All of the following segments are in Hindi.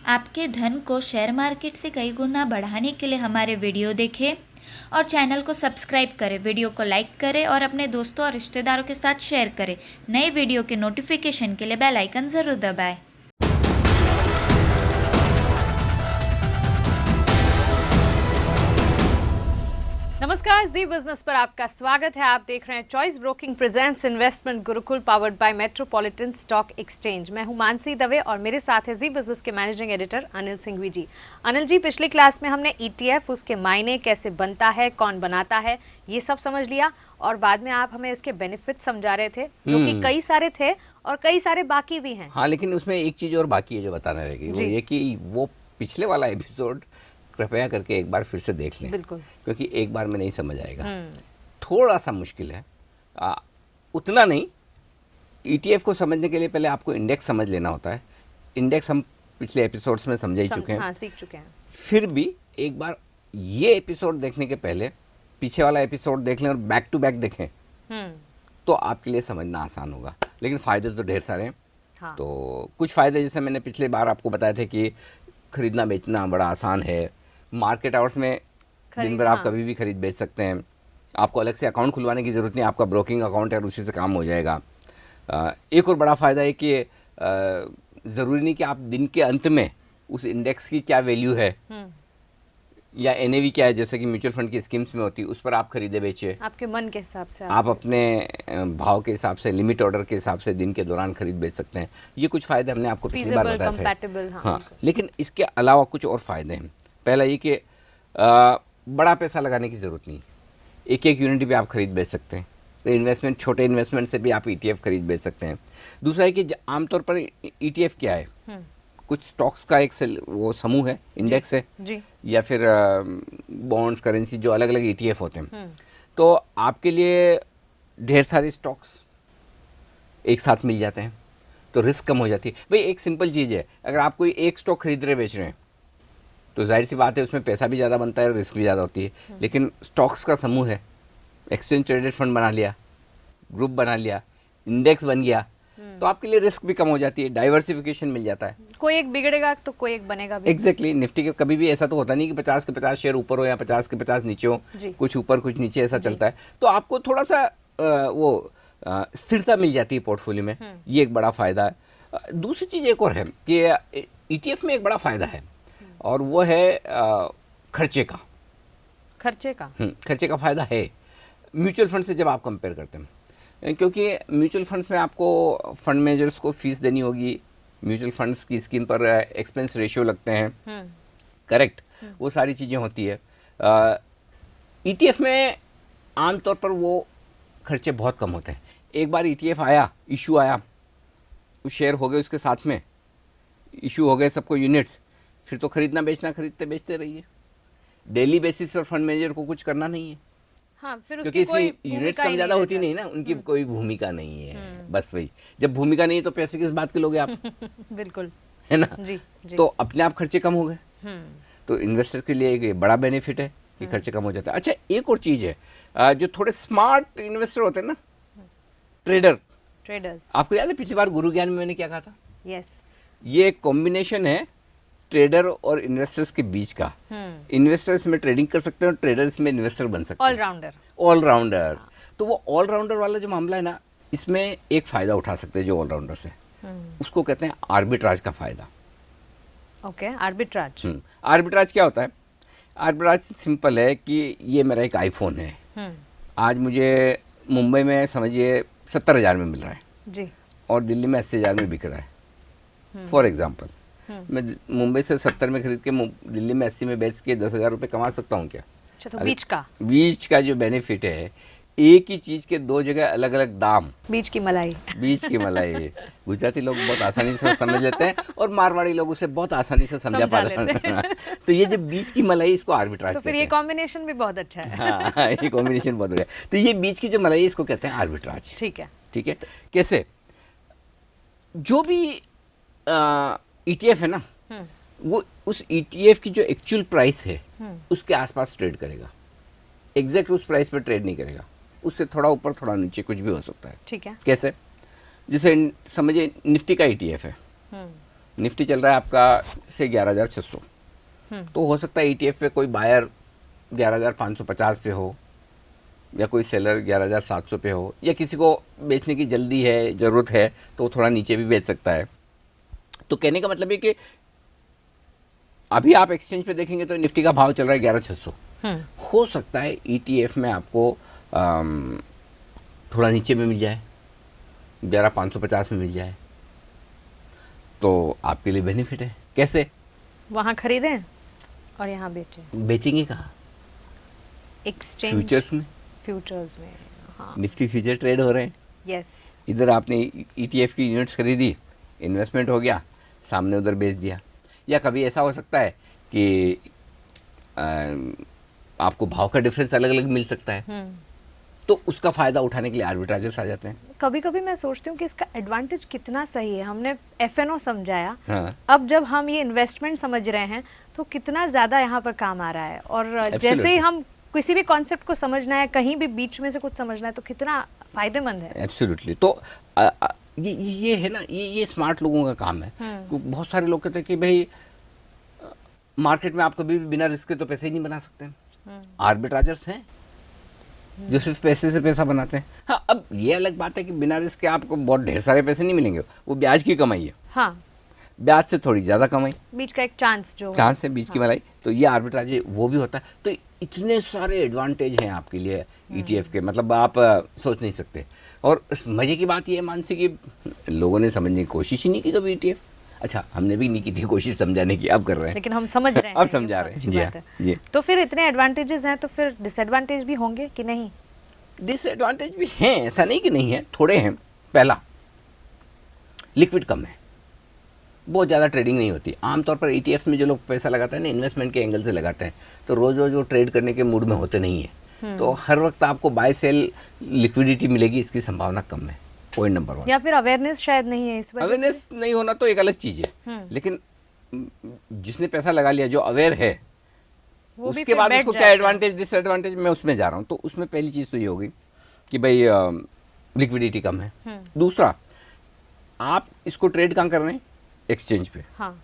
आपके धन को शेयर मार्केट से कई गुना बढ़ाने के लिए हमारे वीडियो देखें और चैनल को सब्सक्राइब करें, वीडियो को लाइक करें और अपने दोस्तों और रिश्तेदारों के साथ शेयर करें। नए वीडियो के नोटिफिकेशन के लिए बेल आइकन ज़रूर दबाएं। नमस्कार, जी बिजनेस पर आपका स्वागत है। आप देख रहे हैं choice broking presents investment Gurukul powered by metropolitan stock exchange. मैं हूं मानसी दवे और मेरे साथ है जी बिजनेस के मैनेजिंग एडिटर अनिल सिंघवी जी। अनिल जी, पिछली क्लास में हमने ईटीएफ, उसके मायने, कैसे बनता है, कौन बनाता है, ये सब समझ लिया और बाद में आप हमें इसके बेनिफिट समझा रहे थे जो कि कई सारे थे और कई सारे बाकी भी हैं। हाँ, लेकिन उसमें एक चीज और बाकी है जो बताना रहेगी, वो ये कि वो पिछले वाला एपिसोड कृपया करके एक बार फिर से देख लें। बिल्कुल, क्योंकि एक बार में नहीं समझ आएगा, थोड़ा सा मुश्किल है। उतना नहीं। ईटीएफ को समझने के लिए पहले आपको इंडेक्स समझ लेना होता है। इंडेक्स हम पिछले एपिसोड्स में समझ ही चुके हैं। हाँ, सीख चुके हैं। फिर भी एक बार ये एपिसोड देखने के पहले पीछे वाला एपिसोड देख लें और बैक टू बैक देखें तो आपके लिए समझना आसान होगा। लेकिन फ़ायदे तो ढेर सारे हैं। हाँ। तो कुछ फ़ायदे जैसे मैंने पिछले बार आपको बताया था कि खरीदना बेचना बड़ा आसान है। मार्केट आवर्स में दिन भर आप कभी भी खरीद बेच सकते हैं। आपको अलग से अकाउंट खुलवाने की ज़रूरत नहीं, आपका ब्रोकिंग अकाउंट है और उसी से काम हो जाएगा। एक और बड़ा फ़ायदा है कि ज़रूरी नहीं कि आप दिन के अंत में उस इंडेक्स की क्या वैल्यू है या एनएवी क्या है, जैसे कि म्यूचुअल फंड की स्कीम्स में होती है, उस पर आप खरीदे बेचे। आपके मन के हिसाब से आप अपने भाव के हिसाब से, लिमिट ऑर्डर के हिसाब से दिन के दौरान खरीद बेच सकते हैं। ये कुछ फ़ायदे हमने आपको पिछली बार बताए थे। हाँ, लेकिन इसके अलावा कुछ और फ़ायदे हैं। पहला ये कि बड़ा पैसा लगाने की ज़रूरत नहीं, एक एक यूनिट भी आप खरीद बेच सकते हैं। तो इन्वेस्टमेंट, छोटे इन्वेस्टमेंट से भी आप ईटीएफ खरीद बेच सकते हैं। दूसरा है कि आमतौर पर ईटीएफ क्या है, कुछ स्टॉक्स का एक वो समूह है, इंडेक्स है जी। या फिर बॉन्ड्स, करेंसी, जो अलग अलग ईटीएफ होते हैं। तो आपके लिए ढेर सारे स्टॉक्स एक साथ मिल जाते हैं तो रिस्क कम हो जाती है। भाई एक सिंपल चीज़ है, अगर आप कोई एक स्टॉक खरीद रहे बेच रहे हैं तो जाहिर सी बात है उसमें पैसा भी ज़्यादा बनता है, रिस्क भी ज़्यादा होती है। लेकिन स्टॉक्स का समूह है, एक्सचेंज ट्रेडेड फंड बना लिया, ग्रुप बना लिया, इंडेक्स बन गया, तो आपके लिए रिस्क भी कम हो जाती है, डाइवर्सिफिकेशन मिल जाता है। कोई एक बिगड़ेगा तो कोई एक बनेगा भी। एग्जैक्टली। निफ्टी के कभी भी ऐसा तो होता नहीं कि 50 के 50 शेयर ऊपर हो या 50 के 50 नीचे हो, कुछ ऊपर कुछ नीचे, ऐसा चलता है। तो आपको थोड़ा सा स्थिरता मिल जाती है पोर्टफोलियो में। ये एक बड़ा फ़ायदा है। दूसरी चीज़ एक और है कि ईटीएफ में एक बड़ा फ़ायदा है और वो है खर्चे का। खर्चे का फ़ायदा है म्यूचुअल फंड से जब आप कंपेयर करते हैं, क्योंकि म्यूचुअल फंड्स में आपको फंड मैनेजर्स को फीस देनी होगी, म्यूचुअल फंड्स की स्कीम पर एक्सपेंस रेशियो लगते हैं, करेक्ट, वो सारी चीज़ें होती है। ईटीएफ में आमतौर पर वो खर्चे बहुत कम होते हैं। एक बार ईटीएफ आया, इशू आया, वो शेयर हो गए, उसके साथ में इशू हो गए सबको यूनिट्स, फिर तो खरीदना बेचना, खरीदते बेचते रहिए। डेली बेसिस पर फंड मैनेजर को कुछ करना नहीं है। हाँ, फिर क्योंकि इसकी यूनिट्स कम ज़्यादा होती नहीं ना, उनकी कोई भूमिका नहीं है। बस वही, जब भूमिका नहीं है तो पैसे किस बात के लोगे आप? बिल्कुल, है ना। जी। तो अपने आप खर्चे कम हो गए। तो इन्वेस्टर के लिए एक बड़ा बेनिफिट है कि खर्चे कम हो जाता है। अच्छा, एक और चीज़ है, जो थोड़े स्मार्ट इन्वेस्टर होते हैं ना, ट्रेडर्स, आपको याद है पिछली बार गुरु ज्ञान में मैंने क्या कहा था? यस। ये एक कॉम्बिनेशन है ट्रेडर और इन्वेस्टर्स के बीच का। इन्वेस्टर्स में ट्रेडिंग कर सकते हैं और ट्रेडर्स में इन्वेस्टर बन सकते हैं। ऑलराउंडर। तो वो ऑलराउंडर वाला जो मामला है ना, इसमें एक फ़ायदा उठा सकते हैं जो ऑलराउंडर्स है, उसको कहते हैं आर्बिट्राज का फ़ायदा। Okay, arbitrage. आर्बिट्राज क्या होता है? आर्बिट्राज सिंपल है कि ये मेरा एक आईफोन है, आज मुझे मुंबई में समझिए 70,000 में मिल रहा है जी, और दिल्ली में 80,000 में बिक रहा है। फॉर एग्जाम्पल, मैं मुंबई से 70 में खरीद के दिल्ली में 80 में बेच के 10,000 रुपये कमा सकता हूँ क्या? अच्छा, तो बीच का जो बेनिफिट है, एक ही चीज के दो जगह अलग अलग दाम। बीच की मलाई गुजराती लोग बहुत आसानी से समझ लेते हैं और मारवाड़ी लोग उसे बहुत आसानी से समझा पाते हैं। तो ये जो बीच की मलाई, इसको आर्बिट्राज तो फिर ये कॉम्बिनेशन भी बहुत अच्छा है। हाँ, ये कॉम्बिनेशन बहुत अच्छा है। तो ये बीच की जो मलाई, इसको कहते हैं आर्बिट्राज। ठीक है। कैसे? जो भी ईटीएफ है ना, वो उस ईटीएफ की जो एक्चुअल प्राइस है उसके आसपास ट्रेड करेगा। एग्जैक्ट उस प्राइस पर ट्रेड नहीं करेगा, उससे थोड़ा ऊपर थोड़ा नीचे कुछ भी हो सकता है। ठीक है। कैसे? जैसे समझिए निफ्टी का ईटीएफ है, निफ्टी चल रहा है आपका से 11,600, तो हो सकता है ETF पे कोई बायर 11,550 पे हो, या कोई सेलर 11,700 पे हो, या किसी को बेचने की जल्दी है, ज़रूरत है, तो वो थोड़ा नीचे भी बेच सकता है। तो कहने का मतलब है कि अभी आप एक्सचेंज पे देखेंगे तो निफ्टी का भाव चल रहा है 11,600। हो सकता है ETF में आपको थोड़ा नीचे में मिल जाए, 11,550 में मिल जाए, तो आपके लिए बेनिफिट है। कैसे? वहाँ खरीदें और यहाँ बेचें। बेचेंगे कहाँ? एक्सचेंज फ्यूचर्स में। फ्यूचर्स में, हाँ। निफ्टी फ्यूचर ट्रेड हो रहे हैं। यस। इधर आपने ETF की यूनिट्स खरीदी, इन्वेस्टमेंट हो गया, सामने उधर बेच दिया। या कभी ऐसा हो सकता है कि आपको भाव का डिफरेंस अलग अलग मिल सकता है, तो उसका फ़ायदा उठाने के लिए आर्बिट्राजर्स आ जाते हैं। कभी कभी मैं सोचती हूँ कि इसका एडवांटेज कितना सही है। हमने FNO समझाया, हाँ। अब जब हम ये इन्वेस्टमेंट समझ रहे हैं तो कितना ज़्यादा यहाँ पर काम आ रहा है। और जैसे ही हम किसी भी कॉन्सेप्ट को समझना है, कहीं भी बीच में से कुछ समझना है, तो कितना फायदेमंद है। एब्सोल्युटली। तो ये है ना, ये स्मार्ट लोगों का काम है। बहुत सारे लोग कहते हैं कि भाई मार्केट में आप कभी भी बिना रिस्क के तो पैसे ही नहीं बना सकते। आर्बिट्राजर्स हैं जो सिर्फ पैसे से पैसा बनाते हैं। हाँ, अब ये अलग बात है कि बिना रिस्क के आपको बहुत ढेर सारे पैसे नहीं मिलेंगे, वो ब्याज की कमाई है। हाँ, ब्याज से थोड़ी ज़्यादा कमाई, बीच का एक चांस है बीच की मलाई, तो ये आर्बिट्राज वो भी होता है। तो इतने सारे एडवांटेज हैं आपके लिए ETF के, मतलब आप सोच नहीं सकते। और मज़े की बात ये है मानसी कि लोगों ने समझने की कोशिश ही नहीं की कभी ETF। अच्छा, हमने भी नहीं की थी कोशिश समझाने की, अब कर रहे हैं, लेकिन हम समझ रहे हैं। अब समझा रहे हैं। जी। तो फिर इतने एडवांटेजेस हैं, तो फिर डिसएडवांटेज भी होंगे कि नहीं? डिसएडवांटेज भी हैं, ऐसा नहीं कि नहीं है, थोड़े हैं। पहला, लिक्विड कम है, बहुत ज़्यादा ट्रेडिंग नहीं होती। आमतौर पर ETF में जो लोग पैसा लगाते हैं ना, इन्वेस्टमेंट के एंगल से लगाते हैं, तो रोज़ रोज़ वो ट्रेड करने के मूड में होते नहीं है। तो हर वक्त आपको बाय सेल लिक्विडिटी मिलेगी, इसकी संभावना कम है। Point number 1। या फिर अवेयरनेस शायद नहीं है इस वजह से। अवेयरनेस नहीं होना तो एक अलग चीज़ है, लेकिन जिसने पैसा लगा लिया, जो अवेयर है, उसके बाद उसको क्या एडवांटेज डिसएडवांटेज मैं उसमें जा रहा हूँ। तो उसमें पहली चीज़ तो ये होगी कि भाई लिक्विडिटी कम है। दूसरा, आप इसको ट्रेड कहाँ कर रहे हैं? एक्सचेंज पे। हाँ।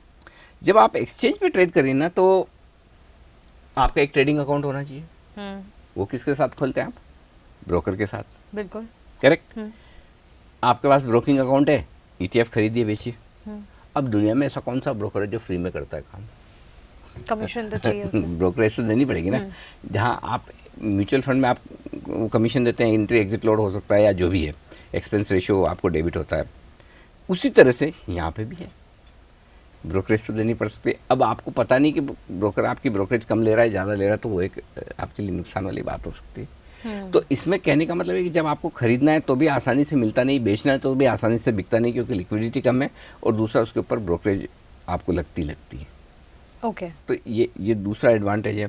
जब आप एक्सचेंज पे ट्रेड कर रहे हैं ना, तो आपका एक ट्रेडिंग अकाउंट होना चाहिए। वो किसके साथ खोलते हैं आप? ब्रोकर के साथ। बिल्कुल करेक्ट। आपके पास ब्रोकिंग अकाउंट है, ETF खरीदिए बेचिए। अब दुनिया में ऐसा कौन सा ब्रोकर है जो फ्री में करता है काम? कमीशन तो चाहिए उसे। ब्रोकरेज तो देनी पड़ेगी ना। जहाँ आप म्यूचुअल फंड में आप कमीशन देते हैं, एंट्री एग्जिट लोड हो सकता है या जो भी है, एक्सपेंस रेशियो आपको डेबिट होता है, उसी तरह से यहाँ पे भी है, ब्रोकरेज तो देनी पड़ सकती है। अब आपको पता नहीं कि ब्रोकर आपकी ब्रोकरेज कम ले रहा है, ज़्यादा ले रहा है, तो वो एक आपके लिए नुकसान वाली बात हो सकती है। तो इसमें कहने का मतलब है कि जब आपको खरीदना है तो भी आसानी से मिलता नहीं, बेचना है तो भी आसानी से बिकता नहीं, क्योंकि लिक्विडिटी कम है, और दूसरा उसके ऊपर ब्रोकरेज आपको लगती है। ओके। तो ये दूसरा एडवांटेज है।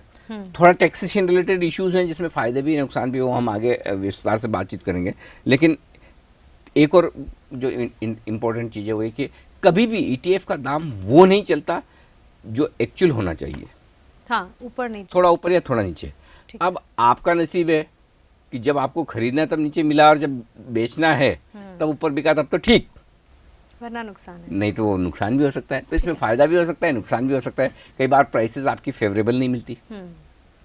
थोड़ा टैक्सेशन रिलेटेड इश्यूज हैं जिसमें फ़ायदे भी नुकसान भी, वो हम आगे विस्तार से बातचीत करेंगे। लेकिन एक और जो इम्पोर्टेंट चीज़ है वो है कि कभी भी ETF का दाम वो नहीं चलता जो एक्चुअल होना चाहिए। हाँ, ऊपर नहीं, थोड़ा ऊपर या थोड़ा नीचे। अब आपका नसीब है कि जब आपको खरीदना है तब नीचे मिला, और जब बेचना है तब ऊपर बिका, तब तो ठीक, वरना नुकसान है। नहीं तो वो नुकसान भी हो सकता है। तो इसमें फ़ायदा भी हो सकता है, नुकसान भी हो सकता है। कई बार प्राइसेस आपकी फेवरेबल नहीं मिलती।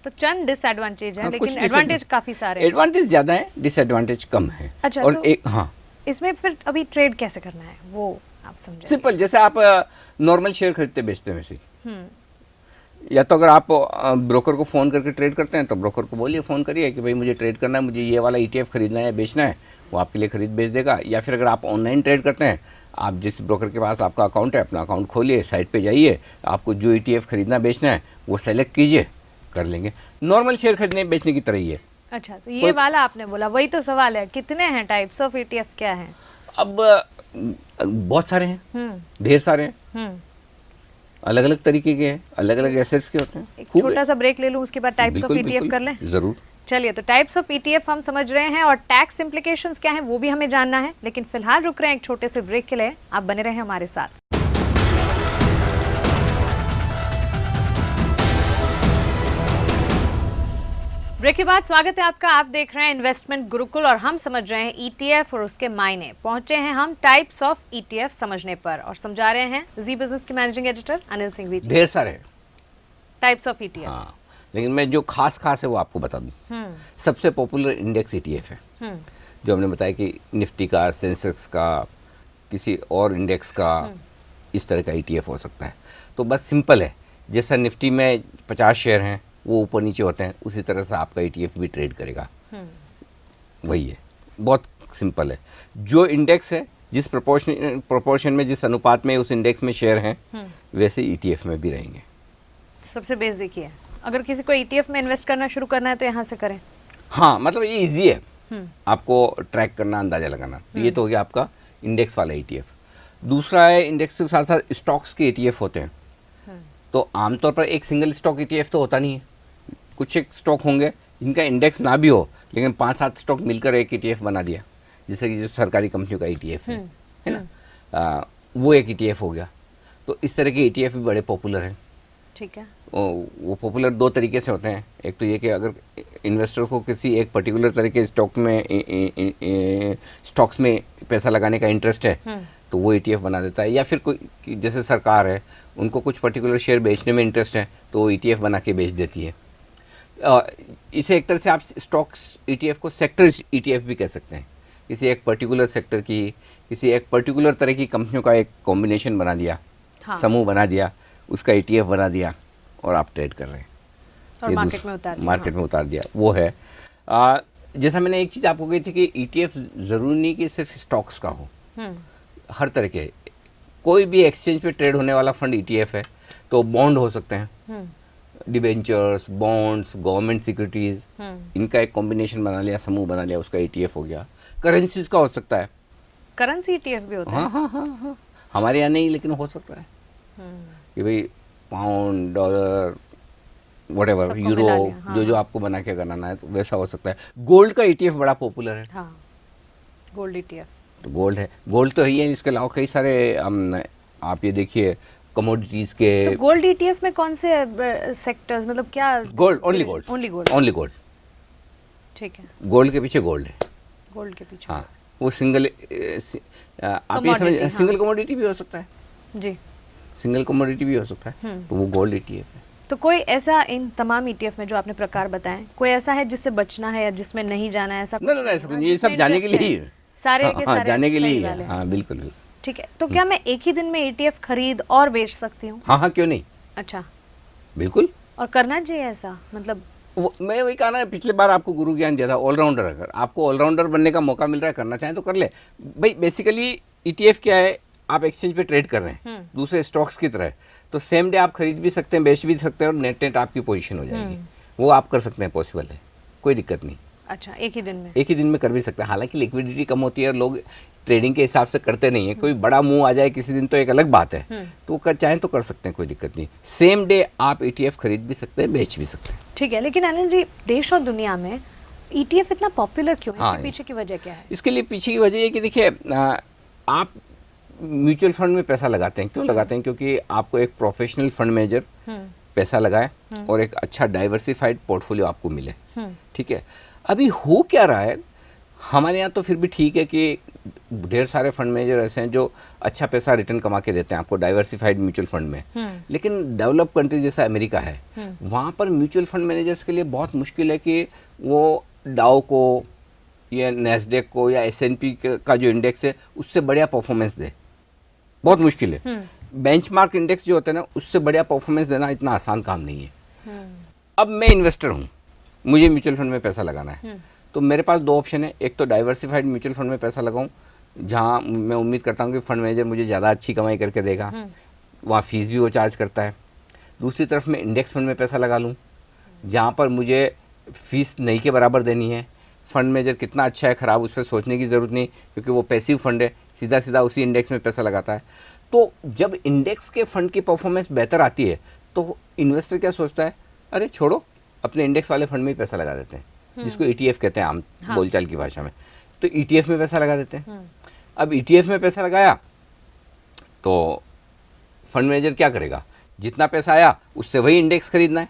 तो चंद डिसएडवांटेज है, हाँ, लेकिन एडवांटेज काफ़ी सारे हैं। एडवांटेज ज़्यादा है, डिसएडवांटेज कम है। अच्छा, और तो एक, हाँ, इसमें फिर अभी ट्रेड कैसे करना है वो आप समझे? सिंपल, जैसे आप नॉर्मल शेयर खरीदते बेचते हैं वैसे ही। या तो अगर आप ब्रोकर को फ़ोन करके ट्रेड करते हैं तो ब्रोकर को बोलिए, फ़ोन करिए कि भाई मुझे ट्रेड करना है, मुझे ये वाला ETF खरीदना है या बेचना है, वो आपके लिए खरीद बेच देगा। या फिर अगर आप ऑनलाइन ट्रेड करते हैं, आप जिस ब्रोकर के पास आपका अकाउंट है, अपना अकाउंट खोलिए, साइट पे जाइए, आपको जो ETF खरीदना बेचना है वो सेलेक्ट कीजिए, कर लेंगे। नॉर्मल शेयर खरीदने बेचने की तरह ही है। अच्छा, तो ये वाला आपने बोला, वही तो सवाल है, कितने हैं टाइप्स ऑफ ETF, क्या हैं? अब बहुत सारे हैं, ढेर सारे हैं, अलग अलग तरीके के हैं, अलग अलग एसेट्स के होते हैं। एक छोटा सा ब्रेक ले लूं, उसके बाद टाइप्स ऑफ ETF कर लें। जरूर। चलिए, तो टाइप्स ऑफ ETF हम समझ रहे हैं और टैक्स इम्प्लीकेशंस क्या हैं वो भी हमें जानना है, लेकिन फिलहाल रुक रहे हैं एक छोटे से ब्रेक के लिए। आप बने रहें हमारे साथ। ब्रेक ब्रेक के बाद स्वागत है आपका। आप देख रहे हैं इन्वेस्टमेंट गुरुकुल और हम समझ रहे हैं ईटीएफ और उसके मायने। पहुंचे हैं हम टाइप्स ऑफ ईटीएफ समझने पर और समझा रहे हैं जी बिजनेस के मैनेजिंग एडिटर अनिल सिंघवी जी। ढेर सारे टाइप्स ऑफ ईटीएफ। हाँ, लेकिन मैं जो खास है वो आपको बता दूं। सबसे पॉपुलर इंडेक्स ईटीएफ है, जो हमने बताया कि निफ्टी का, सेंसेक्स का, किसी और इंडेक्स का, इस तरह का ईटीएफ हो सकता है। तो बस सिंपल है, जैसा निफ्टी में 50 शेयर हैं वो ऊपर नीचे होते हैं, उसी तरह से आपका ईटीएफ भी ट्रेड करेगा। वही है, बहुत सिंपल है। जो इंडेक्स है, जिस प्रोपोर्शन में, जिस अनुपात में उस इंडेक्स में शेयर हैं, वैसे ईटीएफ में भी रहेंगे। सबसे बेसिक ही है। अगर किसी को ईटीएफ में इन्वेस्ट करना शुरू करना है तो यहाँ से करें। हाँ, मतलब ये इजी है आपको ट्रैक करना, अंदाजा लगाना। तो ये तो हो गया आपका इंडेक्स वाला ईटीएफ। दूसरा है, इंडेक्स के साथ साथ स्टॉक्स के ईटीएफ होते हैं। तो आमतौर पर एक सिंगल स्टॉक ईटीएफ तो होता नहीं है, कुछ एक स्टॉक होंगे जिनका इंडेक्स ना भी हो, लेकिन 5-7 स्टॉक मिलकर एक ईटीएफ बना दिया, जैसे कि जो सरकारी कंपनियों का ईटीएफ है ना, वो एक ईटीएफ हो गया। तो इस तरह के ईटीएफ भी बड़े पॉपुलर हैं। ठीक है। वो पॉपुलर 2 तरीके से होते हैं। एक तो ये कि अगर इन्वेस्टर को किसी एक पर्टिकुलर तरह के स्टॉक्स में पैसा लगाने का इंटरेस्ट है, तो वो ईटीएफ बना देता है। या फिर कोई, जैसे सरकार है, उनको कुछ पर्टिकुलर शेयर बेचने में इंटरेस्ट है, तो वो ईटीएफ बना के बेच देती है। इसे एक तरह से आप स्टॉक्स ईटीएफ को सेक्टर ईटीएफ भी कह सकते हैं। किसी एक पर्टिकुलर सेक्टर की, किसी एक पर्टिकुलर तरह की कंपनियों का एक कॉम्बिनेशन बना दिया, समूह बना दिया, उसका ईटीएफ बना दिया और आप ट्रेड कर रहे हैं और मार्केट में उतार दिया। वो है। जैसा मैंने एक चीज़ आपको कही थी कि ईटीएफ ज़रूरी नहीं कि सिर्फ स्टॉक्स का हो, हर तरह के, कोई भी एक्सचेंज पे ट्रेड होने वाला फंड ईटीएफ है। तो बॉन्ड हो सकते हैं, डिबेंचर्स, बॉन्ड्स, गवर्नमेंट सिक्योरिटीज, इनका एक कॉम्बिनेशन बना लिया, समूह बना लिया, उसका ईटीएफ हो गया। करेंसीज का हो सकता है, करेंसी ईटीएफ भी होता है। हाँ, हमारे यहाँ नहीं, लेकिन हो सकता है कि भाई पाउंड, डॉलर, व्हाटएवर, यूरो, जो आपको बना के बनाना है, तो वैसा हो सकता है। गोल्ड का ईटीएफ बड़ा पॉपुलर है। हाँ, गोल्ड ईटीएफ। तो गोल्ड है, गोल्ड तो ही है। इसके अलावा कई सारे आप ये देखिए कमोडिटीज के। तो गोल्ड ईटीएफ में कौन से सेक्टर्स, मतलब क्या? Gold, only gold. ठीक है, गोल्ड के पीछे गोल्ड है। गोल्ड के पीछे, हाँ, वो सिंगल, आप ये समझ, सिंगल कमोडिटी भी हो सकता है जी, सिंगल कमोडिटी भी हो सकता है, तो वो गोल्ड ईटीएफ है। तो कोई ऐसा, इन तमाम ईटीएफ में जो आपने प्रकार बताएं, कोई ऐसा है जिससे बचना है या जिसमें नहीं जाना है? ऐसा नहीं, ये सब जाने के लिए ही है। सारे हाँ, के सारे जाने के लिए है। हाँ, बिल्कुल। ठीक है। तो क्या मैं एक ही दिन में ईटीएफ खरीद और बेच सकती हूँ? हाँ, क्यों नहीं, अच्छा, बिल्कुल। और करना चाहिए ऐसा, मतलब मैं वही कहा ना, पिछले बार आपको गुरु ज्ञान दिया था, ऑलराउंडर। अगर आपको ऑलराउंडर बनने का मौका मिल रहा है, करना चाहें तो कर ले भाई। बेसिकली ईटीएफ क्या है, आप एक्सचेंज पे ट्रेड कर रहे हैं दूसरे स्टॉक्स की तरह, तो सेम डे आप खरीद भी सकते हैं, बेच भी सकते हैं, और नेट आपकी पोजीशन हो जाएगी। वो आप कर सकते हैं, पॉसिबल है, कोई दिक्कत नहीं। अच्छा, एक ही दिन में कर भी सकते हैं। हालांकि लिक्विडिटी कम होती है और लोग ट्रेडिंग के हिसाब से करते नहीं है। कोई बड़ा मूव आ जाए किसी दिन तो एक अलग बात है, तो चाहें तो कर सकते हैं, कोई दिक्कत नहीं। सेम डे आप ईटीएफ खरीद भी सकते हैं, बेच भी सकते हैं। ठीक है, लेकिन अनिल जी, देश और दुनिया में ईटीएफ इतना पॉपुलर क्यों है? इसके पीछे की वजह क्या है? इसके लिए पीछे की वजह है कि देखिए, आप म्यूचुअल फंड में पैसा लगाते हैं, क्यों लगाते हैं? क्योंकि आपको एक प्रोफेशनल फंड मैनेजर पैसा लगाए और एक अच्छा डाइवर्सिफाइड पोर्टफोलियो आपको मिले। ठीक है, अभी हो क्या रहा है, हमारे यहाँ तो फिर भी ठीक है कि ढेर सारे फंड मैनेजर ऐसे हैं जो अच्छा पैसा रिटर्न कमा के देते हैं आपको डाइवर्सिफाइड म्यूचुअल फंड में। लेकिन डेवलप कंट्री जैसा अमेरिका है, वहाँ पर म्यूचुअल फंड मैनेजर्स के लिए बहुत मुश्किल है कि वो डाउ को या नैस्डैक को या S&P का जो इंडेक्स है उससे बढ़िया परफॉर्मेंस दे, बहुत मुश्किल है। बेंचमार्क इंडेक्स जो होता है ना, उससे बढ़िया परफॉर्मेंस देना इतना आसान काम नहीं है। अब मैं इन्वेस्टर हूँ, मुझे म्यूचुअल फंड में पैसा लगाना है, तो मेरे पास 2 ऑप्शन है। एक तो डाइवर्सिफाइड म्यूचुअल फंड में पैसा लगाऊं, जहां मैं उम्मीद करता हूं कि फंड मैनेजर मुझे ज़्यादा अच्छी कमाई करके देगा, वहाँ फीस भी वो चार्ज करता है। दूसरी तरफ मैं इंडेक्स फंड में पैसा लगा लूँ, जहाँ पर मुझे फीस नहीं के बराबर देनी है। फंड मैनेजर कितना अच्छा है ख़राब, उस पर सोचने की ज़रूरत नहीं, क्योंकि वो पैसिव फंड है, सीधा सीधा उसी इंडेक्स में पैसा लगाता है। तो जब इंडेक्स के फंड की परफॉर्मेंस बेहतर आती है, तो इन्वेस्टर क्या सोचता है, अरे छोड़ो, अपने इंडेक्स वाले फंड में ही पैसा लगा देते हैं, जिसको ईटीएफ कहते हैं आम बोलचाल की भाषा में। तो ईटीएफ में पैसा लगा देते हैं। अब ईटीएफ में पैसा लगाया तो फंड मैनेजर क्या करेगा, जितना पैसा आया उससे वही इंडेक्स खरीदना है,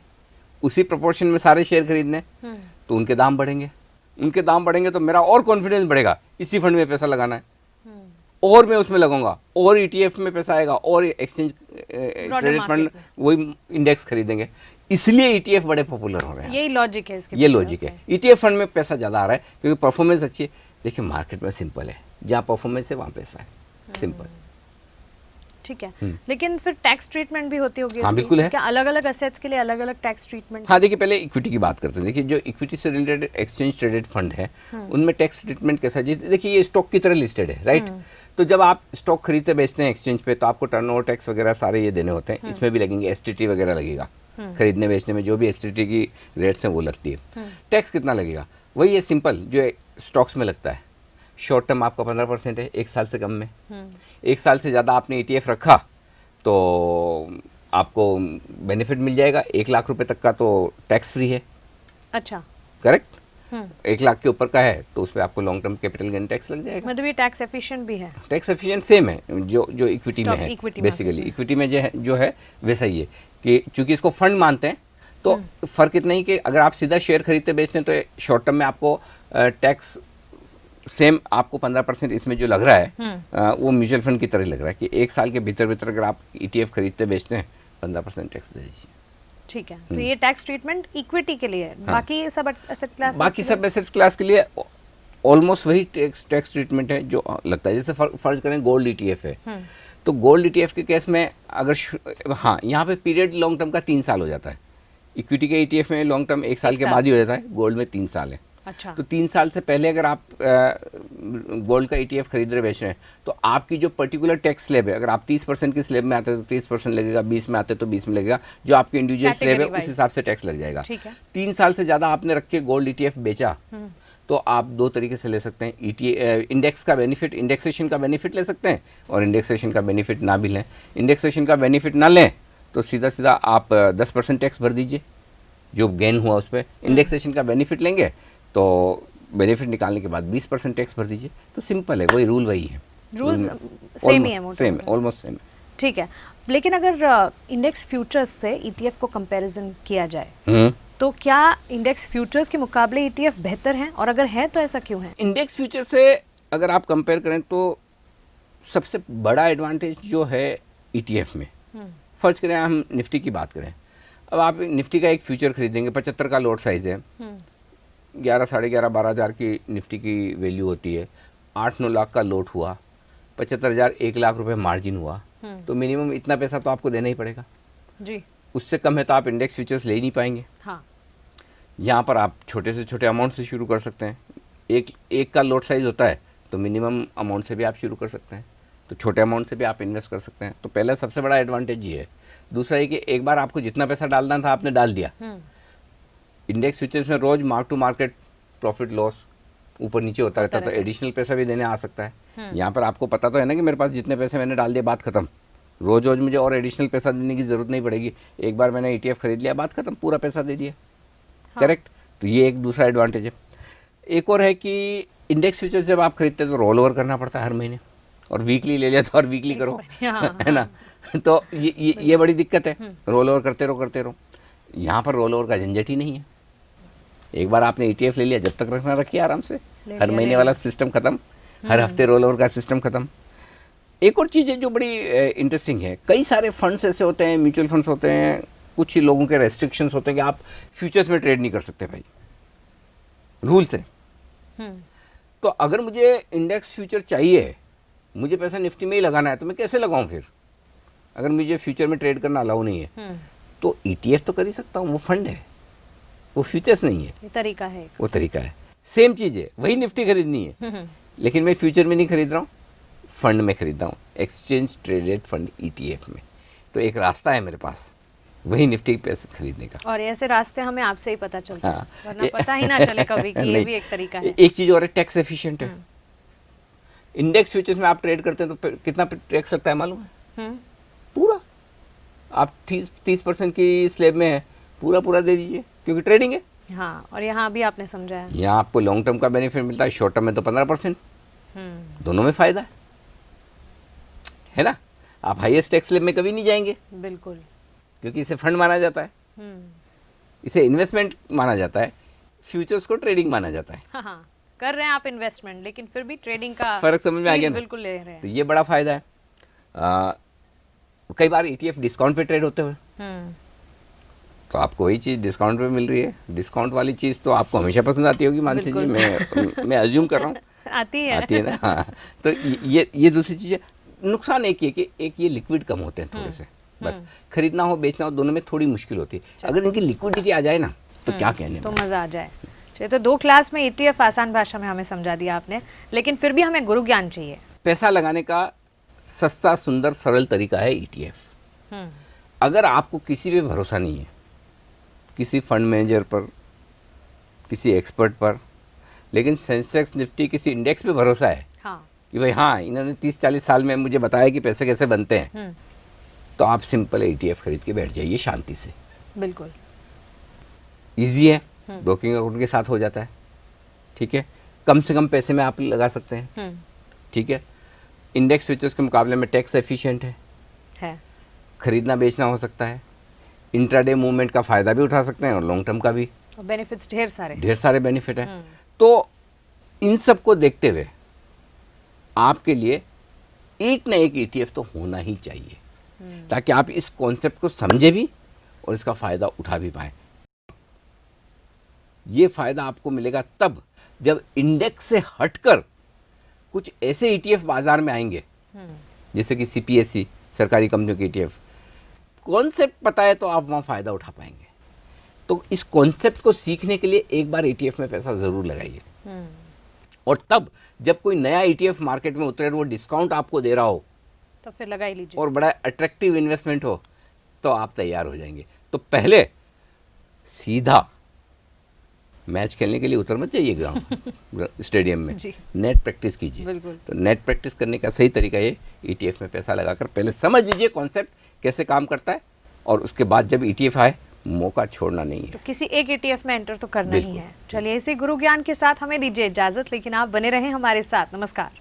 उसी प्रोपोर्शन में सारे शेयर खरीदने हैं। तो उनके दाम बढ़ेंगे, उनके दाम बढ़ेंगे तो मेरा और कॉन्फिडेंस बढ़ेगा, इसी फंड में पैसा लगाना है और मैं उसमें लगाऊंगा और ETF में पैसा आएगा और एक्सचेंज ट्रेडेड फंड वही इंडेक्स खरीदेंगे, इसलिए ETF बड़े पॉपुलर हो रहे हैं। यही लॉजिक है इसके, ये लॉजिक है। ETF फंड में पैसा ज़्यादा आ रहा है क्योंकि परफॉर्मेंस अच्छी है। देखिए मार्केट में सिंपल है, जहाँ परफॉर्मेंस है वहाँ पैसा है, सिंपल। ठीक है, लेकिन फिर टैक्स ट्रीटमेंट भी होती होगी? हाँ बिल्कुल है। क्या अलग अलग असेट्स के लिए अलग अलग टैक्स ट्रीटमेंट? हाँ देखिए, पहले इक्विटी की बात करते हैं। देखिए जो इक्विटी से रिलेटेड एक्सचेंज ट्रेडेड फंड है उनमें टैक्स ट्रीटमेंट कैसा है? देखिए ये स्टॉक की तरह लिस्टेड है, राइट? तो जब आप स्टॉक खरीदते बेचते हैं एक्सचेंज पे तो आपको टर्नओवर टैक्स वगैरह सारे ये देने होते हैं, इसमें भी लगेंगे, STT वगैरह लगेगा, खरीदने बेचने में जो भी STT की रेट्स हैं वो लगती है। टैक्स कितना लगेगा? वही है सिंपल जो स्टॉक्स में लगता है। शॉर्ट टर्म आपका 15% है, 1 साल से कम में। 1 साल से ज़्यादा आपने ETF रखा तो आपको बेनिफिट मिल जाएगा। 1 लाख रुपए तक का तो टैक्स फ्री है। अच्छा, करेक्ट। 1 लाख के ऊपर का है तो उस पर आपको long term capital gain tax लग जाएगा। मतलब ये टैक्स एफिशिएंट भी है? टैक्स एफिशिएंट सेम है जो इक्विटी में है, बेसिकली इक्विटी में जो है वैसा ही है कि चूंकि इसको फंड मानते हैं तो फर्क इतना ही कि अगर आप सीधा शेयर खरीदते बेचते हैं तो शॉर्ट टर्म में आपको टैक्स सेम आपको 15% इसमें जो लग रहा है वो म्यूचुअल फंड की तरह लग रहा है कि 1 साल के भीतर अगर आप ETF खरीदते बेचते हैं 15% टैक्स दे दीजिए। ठीक है, तो ये टैक्स ट्रीटमेंट इक्विटी के लिए है। बाकी सब एसेट क्लास, बाकी सब एसेट क्लास के लिए ऑलमोस्ट वही टैक्स ट्रीटमेंट है जो लगता है। जैसे फर्ज करें गोल्ड ETF है तो गोल्ड ETF के केस में अगर हाँ यहाँ पे पीरियड लॉन्ग टर्म का 3 साल हो जाता है। इक्विटी के ETF में लॉन्ग टर्म 1 साल के बाद ही हो जाता है, गोल्ड में 3 साल है। अच्छा, तो 3 साल से पहले अगर आप गोल्ड का ETF खरीद रहे बेच रहे हैं तो आपकी जो पर्टिकुलर टैक्स स्लैब है, अगर आप 30% की स्लैब में आते हैं तो 30% लगेगा, 20 में आते हैं तो 20 में लगेगा, जो आपकी इंडिविजुअल स्लैब है उस हिसाब से टैक्स लग जाएगा। 3 साल से ज़्यादा आपने रख के गोल्ड ETF बेचा तो आप 2 तरीके से ले सकते हैं। इंडेक्स का बेनिफिट, इंडेक्सेशन का बेनिफिट ले सकते हैं और इंडेक्सेशन का बेनिफिट ना भी लें। इंडेक्सेशन का बेनिफिट ना लें तो सीधा सीधा आप 10% टैक्स भर दीजिए जो गेन हुआ उस पर। इंडेक्सेशन का बेनिफिट लेंगे तो बेनिफिट निकालने के बाद 20% टैक्स भर दीजिए। तो सिंपल है, वही रूल वही है, रूल सेम ही है, सेम, ऑलमोस्ट सेम। ठीक है, लेकिन अगर इंडेक्स फ्यूचर्स से ETF को कंपैरिजन किया जाए तो क्या इंडेक्स फ्यूचर्स के मुकाबले ETF बेहतर हैं, और अगर है तो ऐसा क्यों है? इंडेक्स फ्यूचर से अगर आप कंपेयर करें तो सबसे बड़ा एडवांटेज जो है ETF में, फर्ज करें हम निफ्टी की बात करें, अब आप निफ्टी का एक फ्यूचर खरीदेंगे, 75 का लॉट साइज है, 11, साढ़े 11, 12,000 की निफ्टी की वैल्यू होती है, 8-9 लाख का लॉट हुआ, 75,000, 1 लाख रुपए मार्जिन हुआ, तो मिनिमम इतना पैसा तो आपको देना ही पड़ेगा जी। उससे कम है तो आप इंडेक्स फ्यूचर्स ले ही नहीं पाएंगे। हाँ। यहाँ पर आप छोटे से छोटे अमाउंट से शुरू कर सकते हैं। एक का लॉट साइज होता है तो मिनिमम अमाउंट से भी आप शुरू कर सकते हैं, तो छोटे अमाउंट से भी आप इन्वेस्ट कर सकते हैं। तो पहला सबसे बड़ा एडवांटेज ये है। दूसरा ये कि एक बार आपको जितना पैसा डालना था आपने डाल दिया। इंडेक्स फ्यूचर्स में रोज mark to market profit loss ऊपर नीचे होता रहता है, तो एडिशनल पैसा भी देने आ सकता है। यहाँ पर आपको पता तो है ना कि मेरे पास जितने पैसे मैंने डाल दिए बात खत्म, रोज रोज मुझे और एडिशनल पैसा देने की जरूरत नहीं पड़ेगी। एक बार मैंने ETF खरीद लिया, बात खत्म, पूरा पैसा दे दिया। करेक्ट। तो ये एक दूसरा एडवांटेज है। एक और है कि इंडेक्स फ्यूचर्स जब आप खरीदते हैं तो रोल ओवर करना पड़ता है हर महीने, और वीकली ले लिया तो और वीकली करो, है ना। तो ये बड़ी दिक्कत है, रोल ओवर करते रहो। यहाँ पर रोल ओवर का झंझट ही नहीं है। एक बार आपने ETF ले लिया, जब तक रखना रखिए आराम से, हर महीने वाला सिस्टम खत्म, हर हफ्ते रोल ओवर का सिस्टम खत्म। एक और चीज़ है जो बड़ी इंटरेस्टिंग है, कई सारे फंड्स ऐसे होते हैं, म्यूचुअल फंड्स होते हैं, कुछ ही लोगों के रेस्ट्रिक्शंस होते हैं कि आप फ्यूचर्स में ट्रेड नहीं कर सकते भाई, रूल्स है। तो अगर मुझे इंडेक्स फ्यूचर चाहिए, मुझे पैसा निफ्टी में ही लगाना है, तो मैं कैसे लगाऊं फिर? अगर मुझे फ्यूचर में ट्रेड करना अलाउ नहीं है तो ETF तो कर ही सकता हूँ, वो फंड है, वो फ्यूचर्स नहीं है, ये तरीका है, वो तरीका है। सेम चीज़ है, वही निफ्टी खरीदनी है लेकिन मैं फ्यूचर में नहीं खरीद रहा हूँ, फंड में खरीद रहा हूँ, एक्सचेंज ट्रेडेड फंड ETF में। तो एक रास्ता है मेरे पास वही निफ्टी पैसे खरीदने का, और ऐसे रास्ते हमें आपसे ही पता चलता है, वरना पता ही ना चले कभी कि ये भी एक तरीका है। एक चीज़ और है, टैक्स एफिशिएंट है। इंडेक्स फ्यूचर्स में आप ट्रेड करते हैं तो कितना टैक्स लगता है मालूम है? पूरा। आप 30% की स्लैब में है, पूरा दे दीजिए क्योंकि ट्रेडिंग है। हाँ, और यहाँ भी आपने समझाया, यहाँ आपको लॉन्ग टर्म का बेनिफिट मिलता है, शॉर्ट टर्म में तो 15%, दोनों में फायदा है ना। आप हाईएस्ट टैक्स स्लैब में कभी नहीं जाएंगे, बिल्कुल, क्योंकि इसे फंड माना जाता है, इसे इन्वेस्टमेंट माना जाता है। फ्यूचर्स को ट्रेडिंग माना जाता है। हाँ हाँ, कर रहे हैं आप इन्वेस्टमेंट, लेकिन फिर भी ट्रेडिंग का फर्क समझ में आ गया ना? बिल्कुल ले रहे तो हैं। ये बड़ा फायदा है। कई बार ETF डिस्काउंट पे ट्रेड होते हुए, तो आपको वही चीज़ डिस्काउंट पे मिल रही है। डिस्काउंट वाली चीज़ तो आपको हमेशा पसंद आती होगी मानसी जी, मैं अज्यूम कर रहा हूँ। आती है ना? हाँ। तो ये दूसरी चीज़ है। नुकसान एक ही है कि एक ये लिक्विड कम होते हैं थोड़े से, बस खरीदना हो बेचना हो दोनों में थोड़ी मुश्किल होती है। अगर इनकी लिक्विडिटी आ जाए ना तो क्या कहने तो में। मजा आ जाए। चलिए, तो 2 क्लास में ETF आसान भाषा में हमें समझा दिया आपने, लेकिन फिर भी हमें गुरु ज्ञान चाहिए। पैसा लगाने का सस्ता सुंदर सरल तरीका है ETF। अगर आपको किसी पे भरोसा नहीं है, किसी फंड मैनेजर पर, किसी एक्सपर्ट पर, लेकिन सेंसेक्स निफ्टी किसी इंडेक्स पे भरोसा है हाँ। कि भाई हाँ इन्होंने 30-40 साल में मुझे बताया कि पैसे कैसे बनते हैं, तो आप सिंपल ETF खरीद के बैठ जाइए शांति से। बिल्कुल ईजी है, ब्रोकिंग अकाउंट के साथ हो जाता है, ठीक है। कम से कम पैसे में आप लगा सकते हैं, ठीक है। इंडेक्स फ्यूचर्स के मुकाबले में टैक्स एफिशिएंट है। खरीदना बेचना हो सकता है, इंट्राडे मूवमेंट का फ़ायदा भी उठा सकते हैं और लॉन्ग टर्म का भी। बेनिफिट्स ढेर सारे बेनिफिट है। तो इन सब को देखते हुए आपके लिए एक ना एक ETF तो होना ही चाहिए, ताकि आप इस कॉन्सेप्ट को समझे भी और इसका फ़ायदा उठा भी पाएँ। ये फ़ायदा आपको मिलेगा तब जब इंडेक्स से हटकर कुछ ऐसे ETF बाजार में आएंगे, जैसे कि CPSE सरकारी कंपनियों के ETF। कॉन्सेप्ट पता है तो आप वहाँ फ़ायदा उठा पाएंगे। तो इस कॉन्सेप्ट को सीखने के लिए एक बार ETF में पैसा ज़रूर लगाइए, और तब जब कोई नया ETF मार्केट में उतरे और वो डिस्काउंट आपको दे रहा हो तो फिर लगा ही लीजिए, और बड़ा अट्रैक्टिव इन्वेस्टमेंट हो, तो आप तैयार हो जाएंगे। तो पहले सीधा मैच खेलने के लिए उतर मत जाइए ग्राउंड स्टेडियम में, नेट प्रैक्टिस कीजिए। बिल्कुल। तो नेट प्रैक्टिस करने का सही तरीका ये ETF में पैसा लगाकर पहले समझ लीजिए कॉन्सेप्ट कैसे काम करता है, और उसके बाद जब ETF आए मौका छोड़ना नहीं है। तो किसी एक ETF में एंटर तो करना ही बिल्कुल। है। चलिए, इसी गुरु ज्ञान के साथ हमें दीजिए इजाजत, लेकिन आप बने रहें हमारे साथ। नमस्कार।